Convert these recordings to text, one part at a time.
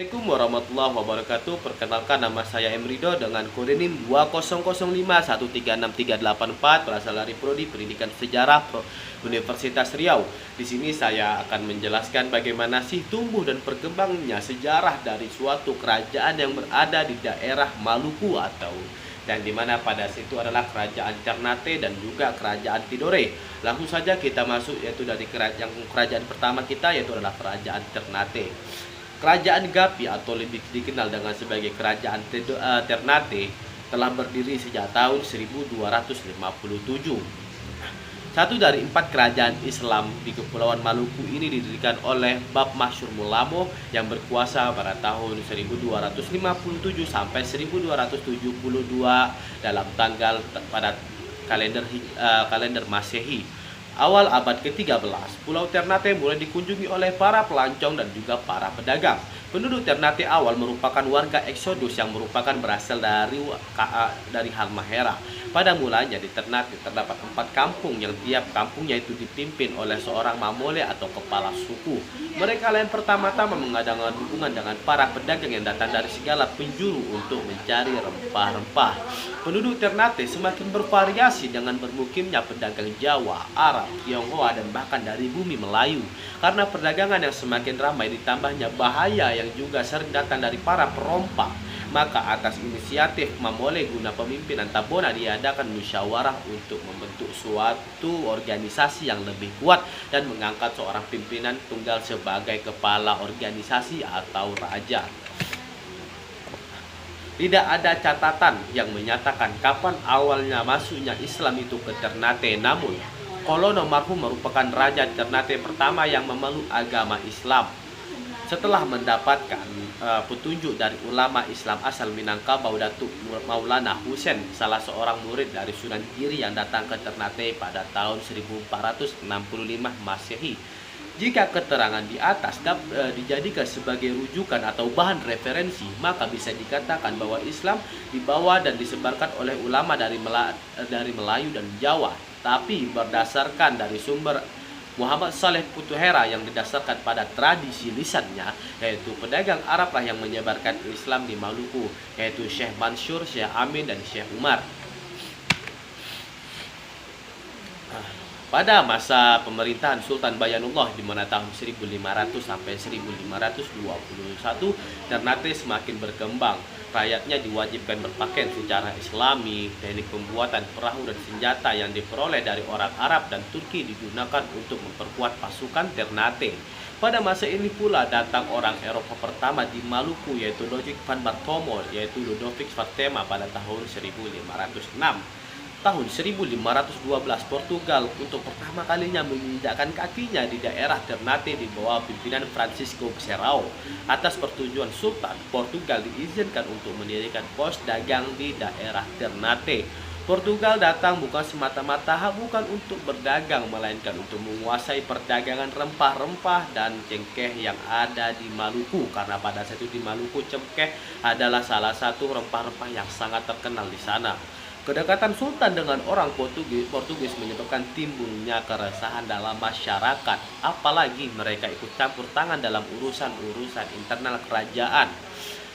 Assalamualaikum warahmatullahi wabarakatuh. Perkenalkan, nama saya Emrido dengan kode NIM 2005136384, berasal dari Prodi Pendidikan Sejarah Universitas Riau. Di sini saya akan menjelaskan bagaimana sih tumbuh dan berkembangnya sejarah dari suatu kerajaan yang berada di daerah Maluku dan dimana pada situ adalah kerajaan Ternate dan juga kerajaan Tidore. Langsung saja kita masuk, yaitu dari kerajaan pertama kita, yaitu adalah kerajaan Ternate. Kerajaan Gapi atau lebih dikenal dengan sebagai kerajaan Ternate telah berdiri sejak tahun 1257. Satu dari 4 kerajaan Islam di Kepulauan Maluku ini didirikan oleh Bab Masyur Mulamo yang berkuasa pada tahun 1257 sampai 1272 dalam tanggal pada kalender Masehi. Awal abad ke-13, Pulau Ternate mulai dikunjungi oleh para pelancong dan juga para pedagang. Penduduk Ternate awal merupakan warga Eksodus yang merupakan berasal dari Halmahera. Pada mulanya di Ternate terdapat 4 kampung yang tiap kampungnya itu dipimpin oleh seorang mamole atau kepala suku. Mereka yang pertama-tama mengadakan hubungan dengan para pedagang yang datang dari segala penjuru untuk mencari rempah-rempah. Penduduk Ternate semakin bervariasi dengan bermukimnya pedagang Jawa, Arab, Tionghoa, dan bahkan dari bumi Melayu. Karena perdagangan yang semakin ramai ditambahnya bahaya yang juga sering datang dari para perompak, maka atas inisiatif Mamole guna pemimpinan Tabona diadakan musyawarah untuk membentuk suatu organisasi yang lebih kuat dan mengangkat seorang pimpinan tunggal sebagai kepala organisasi atau raja. Tidak ada catatan yang menyatakan kapan awalnya masuknya Islam itu ke Ternate, namun Kolono Marhum merupakan raja Ternate pertama yang memeluk agama Islam. Setelah mendapatkan petunjuk dari ulama Islam asal Minangkabau, Datuk Maulana Husein, salah seorang murid dari Sunan Giri yang datang ke Ternate pada tahun 1465 Masehi. Jika keterangan di atas dijadikan sebagai rujukan atau bahan referensi, maka bisa dikatakan bahwa Islam dibawa dan disebarkan oleh ulama dari Melayu dan Jawa. Tapi berdasarkan dari sumber Muhammad Saleh Putuhera yang didasarkan pada tradisi lisannya, yaitu pedagang Arab lah yang menyebarkan Islam di Maluku, yaitu Syekh Mansur, Syekh Amin, dan Syekh Umar. Pada masa pemerintahan Sultan Bayanullah di mana tahun 1500 sampai 1521, Ternate semakin berkembang. Rakyatnya diwajibkan berpakaian secara Islami. Teknik pembuatan perahu dan senjata yang diperoleh dari orang Arab dan Turki digunakan untuk memperkuat pasukan Ternate. Pada masa ini pula datang orang Eropa pertama di Maluku, yaitu Ludwig van Bartholomeu, yaitu Ludovic Fatima pada tahun 1506. Tahun 1512 Portugal untuk pertama kalinya menginjakkan kakinya di daerah Ternate di bawah pimpinan Francisco Serrao. Atas persetujuan Sultan, Portugal diizinkan untuk mendirikan pos dagang di daerah Ternate. Portugal datang bukan semata-mata bukan untuk berdagang, melainkan untuk menguasai perdagangan rempah-rempah dan cengkeh yang ada di Maluku, karena pada saat itu di Maluku cengkeh adalah salah satu rempah-rempah yang sangat terkenal di sana. Kedekatan Sultan dengan orang Portugis menyebabkan timbulnya keresahan dalam masyarakat, apalagi mereka ikut campur tangan dalam urusan-urusan internal kerajaan,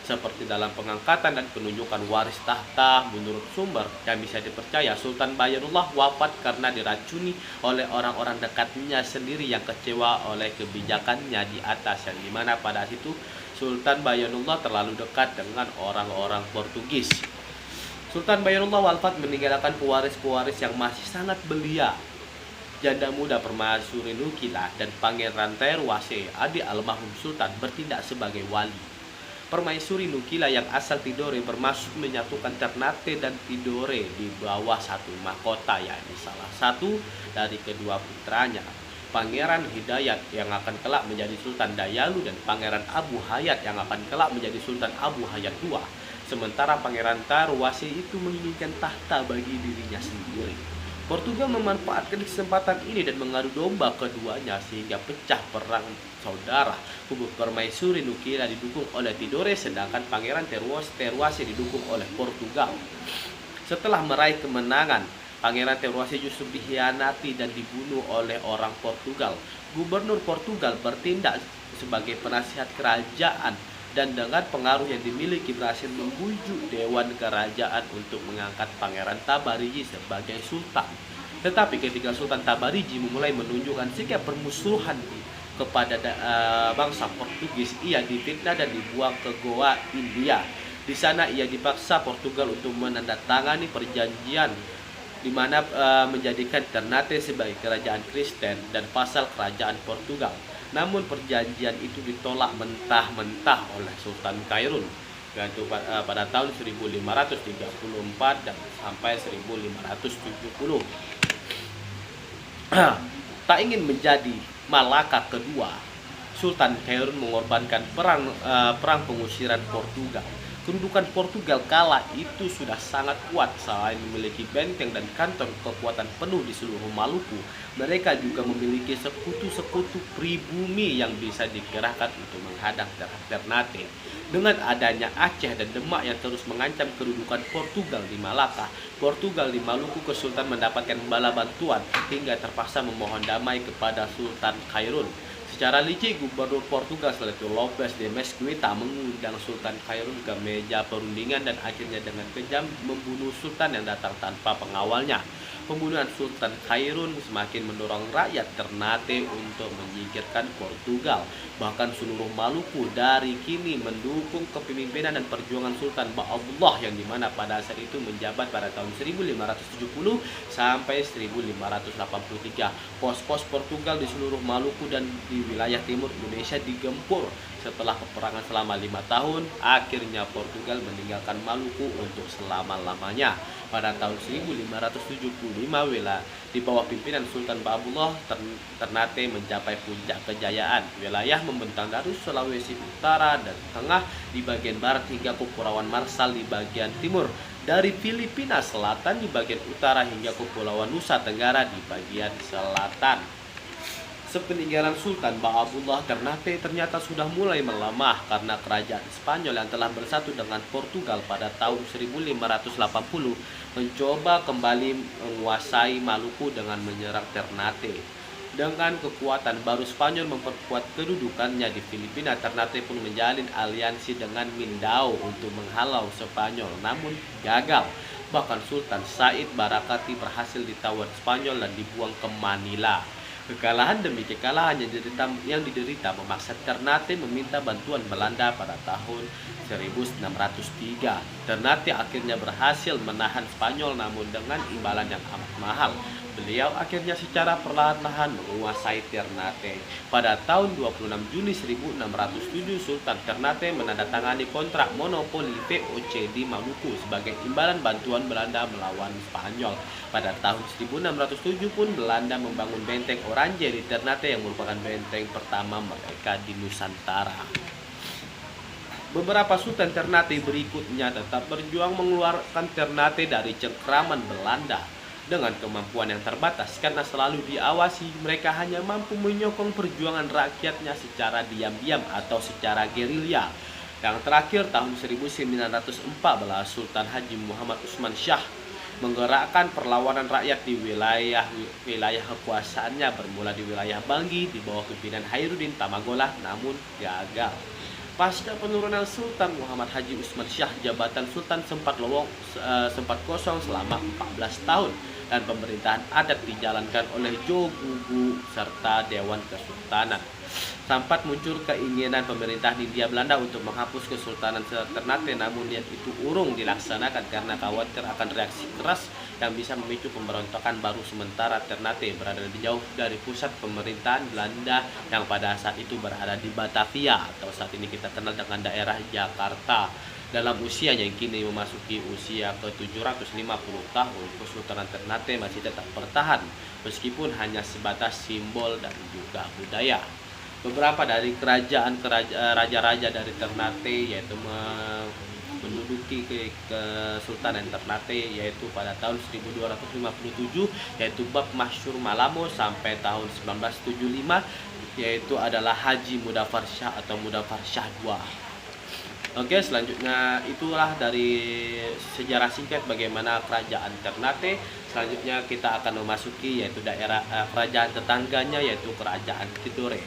seperti dalam pengangkatan dan penunjukan waris tahta. Menurut sumber yang bisa dipercaya, Sultan Bayanullah wafat karena diracuni oleh orang-orang dekatnya sendiri yang kecewa oleh kebijakannya di atas, yang dimana pada situ Sultan Bayanullah terlalu dekat dengan orang-orang Portugis. Sultan Bayanullah wafat meninggalkan pewaris-pewaris yang masih sangat belia. Janda muda Permaisuri Nukila dan Pangeran Terwase, adik almarhum Sultan, bertindak sebagai wali. Permaisuri Nukila yang asal Tidore bermaksud menyatukan Ternate dan Tidore di bawah satu mahkota, yakni salah satu dari kedua putranya, Pangeran Hidayat yang akan kelak menjadi Sultan Dayalu, dan Pangeran Abu Hayat yang akan kelak menjadi Sultan Abu Hayat II. Sementara Pangeran Terwase itu menginginkan tahta bagi dirinya sendiri. Portugal memanfaatkan kesempatan ini dan mengadu domba keduanya sehingga pecah perang saudara. Kubu Permaisuri Nukila didukung oleh Tidore, sedangkan Pangeran Terwase didukung oleh Portugal. Setelah meraih kemenangan, Pangeran Terwase justru dikhianati dan dibunuh oleh orang Portugal. Gubernur Portugal bertindak sebagai penasihat kerajaan dan dengan pengaruh yang dimiliki berhasil membujuk Dewan Kerajaan untuk mengangkat Pangeran Tabarigi sebagai sultan. Tetapi ketika Sultan Tabarigi mulai menunjukkan sikap permusuhan kepada bangsa Portugis, ia difitnah dan dibuang ke Goa, India. Di sana ia dipaksa Portugal untuk menandatangani perjanjian di mana menjadikan Ternate sebagai kerajaan Kristen dan pasal kerajaan Portugal. Namun perjanjian itu ditolak mentah-mentah oleh Sultan Kairun, yaitu pada tahun 1534 dan sampai 1570. Tak ingin menjadi Malaka kedua, Sultan Kairun mengorbankan perang pengusiran Portugal. Kedudukan Portugal kala itu sudah sangat kuat. Selain memiliki benteng dan kantor kekuatan penuh di seluruh Maluku, mereka juga memiliki sekutu-sekutu pribumi yang bisa dikerahkan untuk menghadang Ternate. Dengan adanya Aceh dan Demak yang terus mengancam kedudukan Portugal di Malaka, Portugal di Maluku, Kesultanan mendapatkan bala bantuan hingga terpaksa memohon damai kepada Sultan Kairun. Secara licik, Gubernur Portugal yaitu Lopes de Mesquita mengundang Sultan Kairun ke meja perundingan dan akhirnya dengan kejam membunuh Sultan yang datang tanpa pengawalnya. Pembunuhan Sultan Kairun semakin mendorong rakyat Ternate untuk menyingkirkan Portugal. Bahkan seluruh Maluku dari kini mendukung kepemimpinan dan perjuangan Sultan Ba'abullah yang dimana pada saat itu menjabat pada tahun 1570 sampai 1583. Pos-pos Portugal di seluruh Maluku dan di wilayah timur Indonesia digempur. Setelah peperangan selama 5 tahun, akhirnya Portugal meninggalkan Maluku untuk selama-lamanya. Pada tahun 1575, di bawah pimpinan Sultan Ba'abullah, Ternate mencapai puncak kejayaan. Wilayah membentang dari Sulawesi Utara dan Tengah di bagian barat hingga Kepulauan Marshall di bagian timur, dari Filipina Selatan di bagian utara hingga Kepulauan Nusa Tenggara di bagian selatan. Sepeninggalan Sultan Ba'abullah, Ternate ternyata sudah mulai melemah karena kerajaan Spanyol yang telah bersatu dengan Portugal pada tahun 1580 mencoba kembali menguasai Maluku dengan menyerang Ternate. Dengan kekuatan baru Spanyol memperkuat kedudukannya di Filipina, Ternate pun menjalin aliansi dengan Mindanao untuk menghalau Spanyol, namun gagal. Bahkan Sultan Said Barakati berhasil ditawan Spanyol dan dibuang ke Manila. Kekalahan demi kekalahan yang diderita memaksa Ternate meminta bantuan Belanda pada tahun 1603. Ternate akhirnya berhasil menahan Spanyol namun dengan imbalan yang amat mahal. Beliau akhirnya secara perlahan-lahan menguasai Ternate. Pada tahun 26 Juni 1607, Sultan Ternate menandatangani kontrak monopoli VOC di Maluku sebagai imbalan bantuan Belanda melawan Spanyol. Pada tahun 1607 pun Belanda membangun benteng Orange di Ternate yang merupakan benteng pertama mereka di Nusantara. Beberapa Sultan Ternate berikutnya tetap berjuang mengeluarkan Ternate dari cengkraman Belanda. Dengan kemampuan yang terbatas karena selalu diawasi, mereka hanya mampu menyokong perjuangan rakyatnya secara diam-diam atau secara gerilya. Yang terakhir tahun 1914, Sultan Haji Muhammad Usman Shah menggerakkan perlawanan rakyat di wilayah kekuasaannya, bermula di wilayah Banggi di bawah pimpinan Khairuddin Tamagolah, namun gagal. Pasca penurunan Sultan Muhammad Haji Usman Shah, jabatan Sultan sempat kosong selama 14 tahun dan pemerintahan adat dijalankan oleh Jogugu serta Dewan Kesultanan. Sempat muncul keinginan pemerintahan Hindia Belanda untuk menghapus Kesultanan Ternate, namun niat itu urung dilaksanakan karena khawatir akan reaksi keras yang bisa memicu pemberontakan baru. Sementara Ternate berada di jauh dari pusat pemerintahan Belanda yang pada saat itu berada di Batavia atau saat ini kita kenal dengan daerah Jakarta. Dalam usianya yang kini memasuki usia ke-750 tahun, Kesultanan Ternate masih tetap bertahan meskipun hanya sebatas simbol dan juga budaya. Beberapa dari raja-raja dari Ternate yaitu menduduki Kesultanan Ternate yaitu pada tahun 1257 yaitu Bab Masyur Malamo sampai tahun 1975 yaitu adalah Haji Mudafar Shah atau Mudafar Shah II. Oke, selanjutnya itulah dari sejarah singkat bagaimana kerajaan Ternate. Selanjutnya kita akan memasuki yaitu daerah kerajaan tetangganya yaitu kerajaan Tidore.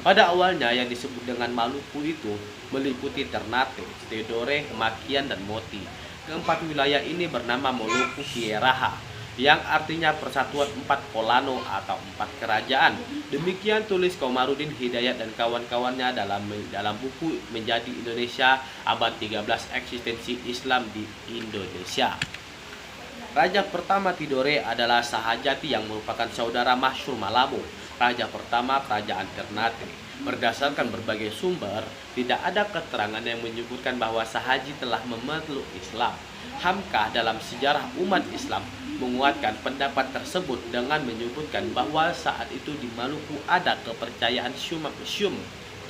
Pada awalnya yang disebut dengan Maluku itu meliputi Ternate, Tidore, Makian, dan Moti. Keempat wilayah ini bernama Moluku Kieraha, yang artinya persatuan empat kolano atau empat kerajaan. Demikian tulis Komarudin Hidayat dan kawan-kawannya dalam buku Menjadi Indonesia Abad 13 Eksistensi Islam di Indonesia. Raja pertama Tidore adalah Sahajati yang merupakan saudara masyhur Malabo, raja pertama kerajaan Ternate. Berdasarkan berbagai sumber, tidak ada keterangan yang menyebutkan bahwa Sahaji telah memeluk Islam. Hamka dalam sejarah umat Islam menguatkan pendapat tersebut dengan menyebutkan bahwa saat itu di Maluku ada kepercayaan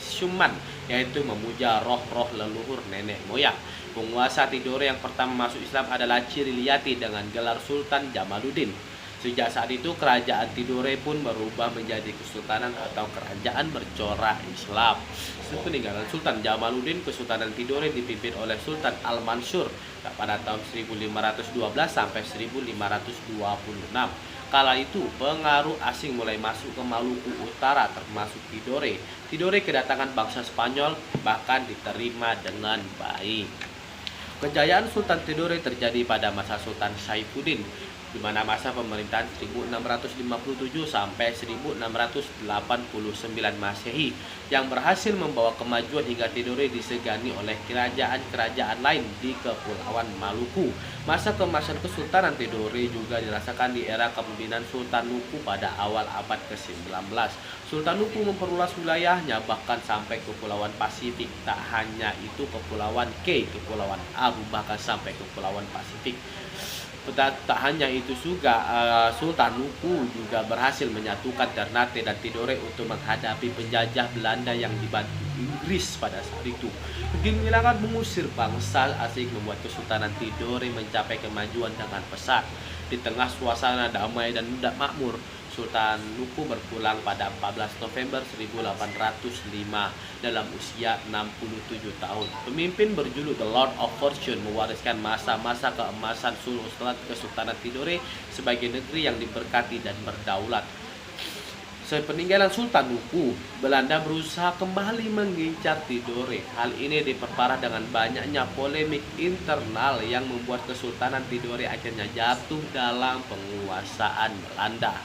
Syuman, yaitu memuja roh-roh leluhur nenek moyang. Penguasa Tidore yang pertama masuk Islam adalah Ciriliyati dengan gelar Sultan Jamaluddin. Sejak saat itu kerajaan Tidore pun berubah menjadi kesultanan atau kerajaan bercorak Islam. Sepeninggalan Sultan Jamaluddin, Kesultanan Tidore dipimpin oleh Sultan Al-Mansur pada tahun 1512 sampai 1526. Kala itu pengaruh asing mulai masuk ke Maluku Utara termasuk Tidore. Tidore kedatangan bangsa Spanyol bahkan diterima dengan baik. Kejayaan Sultan Tidore terjadi pada masa Sultan Saifuddin, di mana masa pemerintahan 1657 sampai 1689 Masehi, yang berhasil membawa kemajuan hingga Tidore disegani oleh kerajaan-kerajaan lain di Kepulauan Maluku. Masa keemasan Kesultanan Tidore juga dirasakan di era kepemimpinan Sultan Nuku pada awal abad ke-19. Sultan Nuku memperluas wilayahnya bahkan sampai Kepulauan Pasifik. Tak hanya itu, Kepulauan K, Kepulauan Aru, bahkan sampai Kepulauan Pasifik. Tak hanya itu juga, Sultan Nuku juga berhasil menyatukan Ternate dan Tidore untuk menghadapi penjajah Belanda yang dibantu Inggris pada saat itu. Kegemilangan mengusir bangsa asing membuat Kesultanan Tidore mencapai kemajuan dengan pesat. Di tengah suasana damai dan makmur, Sultan Nuku berpulang pada 14 November 1805 dalam usia 67 tahun. Pemimpin berjuluk The Lord of Fortune mewariskan masa-masa keemasan Kesultanan Tidore sebagai negeri yang diberkati dan berdaulat. Sepeninggalan Sultan Nuku, Belanda berusaha kembali mengincar Tidore. Hal ini diperparah dengan banyaknya polemik internal yang membuat Kesultanan Tidore akhirnya jatuh dalam penguasaan Belanda.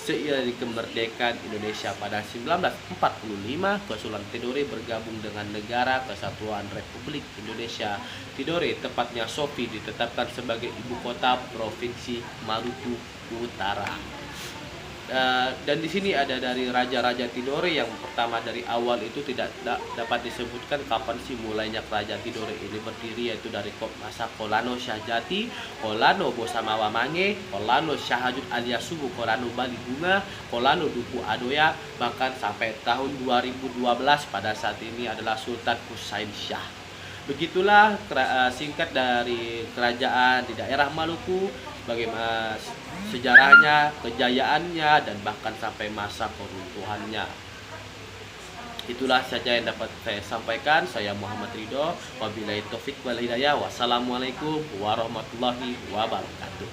Seiring kemerdekaan Indonesia pada 1945, Kesultanan Tidore bergabung dengan Negara Kesatuan Republik Indonesia. Tidore, tepatnya Sopi, ditetapkan sebagai ibu kota Provinsi Maluku Utara. Dan di sini ada dari raja-raja Tidore. Yang pertama, dari awal itu tidak dapat disebutkan kapan sih mulainya kerajaan Tidore ini berdiri, yaitu dari masa Kolano Syahjati, Kolano Bosamawa Mange, Kolano Syahajud alias Subu, Kolano Bali Bunga, Kolano Duku Adoya, bahkan sampai tahun 2012 pada saat ini adalah Sultan Husain Shah. Begitulah singkat dari kerajaan di daerah Maluku, bagaimana sejarahnya, kejayaannya, dan bahkan sampai masa keruntuhannya. Itulah saja yang dapat saya sampaikan. Saya Muhammad Ridho, wabillahi taufik wal hidayah. Wassalamualaikum warahmatullahi wabarakatuh.